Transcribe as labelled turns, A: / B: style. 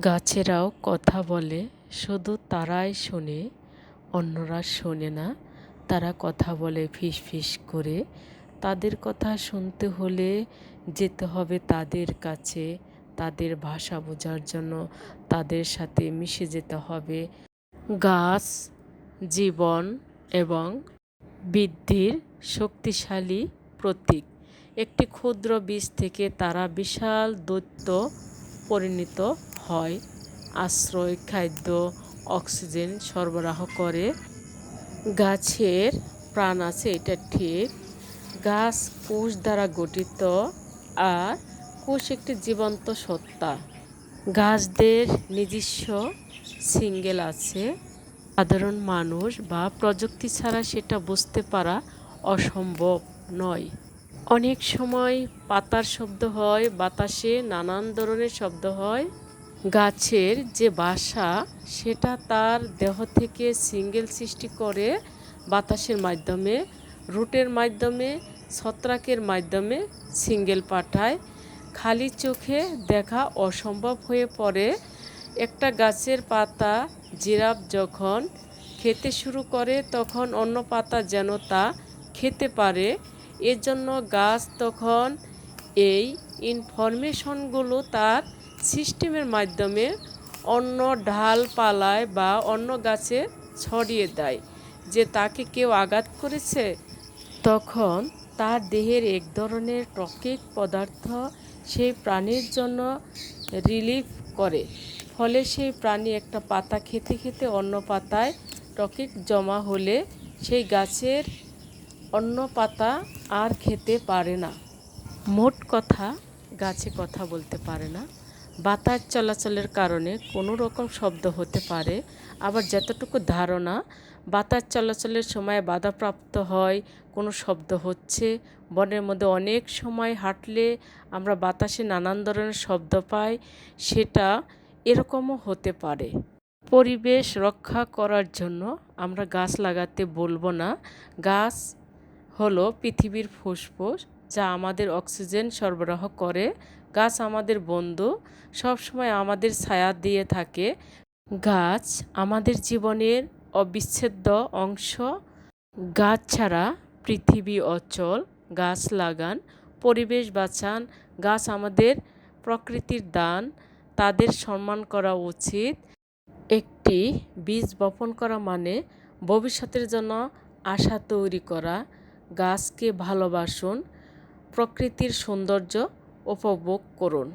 A: গাছেরাও কথা বলে, শুধু তারাই শোনে, অন্যরা শোনে না। তারা কথা বলে ফিস ফিস করে। তাদের কথা শুনতে হলে যেতে হবে তাদের কাছে। তাদের ভাষা বোঝার জন্য তাদের সাথে মিশে যেতে হবে। গাছ জীবন এবং বৃদ্ধির শক্তিশালী প্রতীক। একটি ক্ষুদ্র বীজ থেকে তারা বিশাল দৈত্য পরিণত হয়। আশ্রয়, খাদ্য, অক্সিজেন সরবরাহ করে। গাছের প্রাণ আছে, এটা ঠিক। গাছ কোষ দ্বারা গঠিত, আর কোষ একটি জীবন্ত সত্তা। গাছদের নিজস্ব সিঙ্গেল আছে। সাধারণ মানুষ বা প্রযুক্তি ছাড়া সেটা বুঝতে পারা অসম্ভব নয়। অনেক সময় পাতার শব্দ হয়, বাতাসে নানান ধরনের শব্দ হয়। গাছের যে বাসা, সেটা তার দেহ থেকে সিঙ্গেল সৃষ্টি করে বাতাসের মাধ্যমে, রুটের মাধ্যমে, ছত্রাকের মাধ্যমে সিঙ্গেল পাঠায়। খালি চোখে দেখা অসম্ভব হয়ে পড়ে। একটা গাছের পাতা জিরাফ যখন খেতে শুরু করে, তখন অন্য পাতা যেন তা খেতে পারে। এজন্য গাছ তখন এই ইনফরমেশনগুলো তার সিস্টেমের মাধ্যমে অন্য ডালপালায় বা অন্য গাছে ছড়িয়ে দেয় যে তাকে কেউ আঘাত করেছে। তখন তার দেহের এক ধরনের টক্সিক পদার্থ সেই প্রাণীর জন্য রিলিফ করে। ফলে সেই প্রাণী একটা পাতা খেতে খেতে অন্য পাতায় টক্সিক জমা হলে সেই গাছের অন্য পাতা আর খেতে পারে না। মোট কথা, গাছে কথা বলতে পারে না। বাতাস চলাচলের কারণে কোনো রকম শব্দ হতে পারে। আবার যতটুকু ধারণা, বাতাস চলাচলের সময় বাধাপ্রাপ্ত হয়, কোনো শব্দ হচ্ছে। বনের মধ্যে অনেক সময় হাঁটলে আমরা বাতাসে নানান ধরনের শব্দ পাই, সেটা এরকমও হতে পারে। পরিবেশ রক্ষা করার জন্য আমরা গাছ লাগাতে বলবো না। গাছ হলো পৃথিবীর ফুসফুস, যা আমাদের অক্সিজেন সরবরাহ করে। গাছ আমাদের বন্ধু, সবসময় আমাদের ছায়া দিয়ে থাকে। গাছ আমাদের জীবনের অবিচ্ছেদ্য অংশ। গাছ ছাড়া পৃথিবী অচল। গাছ লাগান, পরিবেশ বাঁচান। গাছ আমাদের প্রকৃতির দান, তাদের সম্মান করা উচিত। একটি বীজ বপন করা মানে ভবিষ্যতের জন্য আশা তৈরি করা। গাছকে ভালোবাসুন, প্রকৃতির সৌন্দর্য উপভোগ করুন।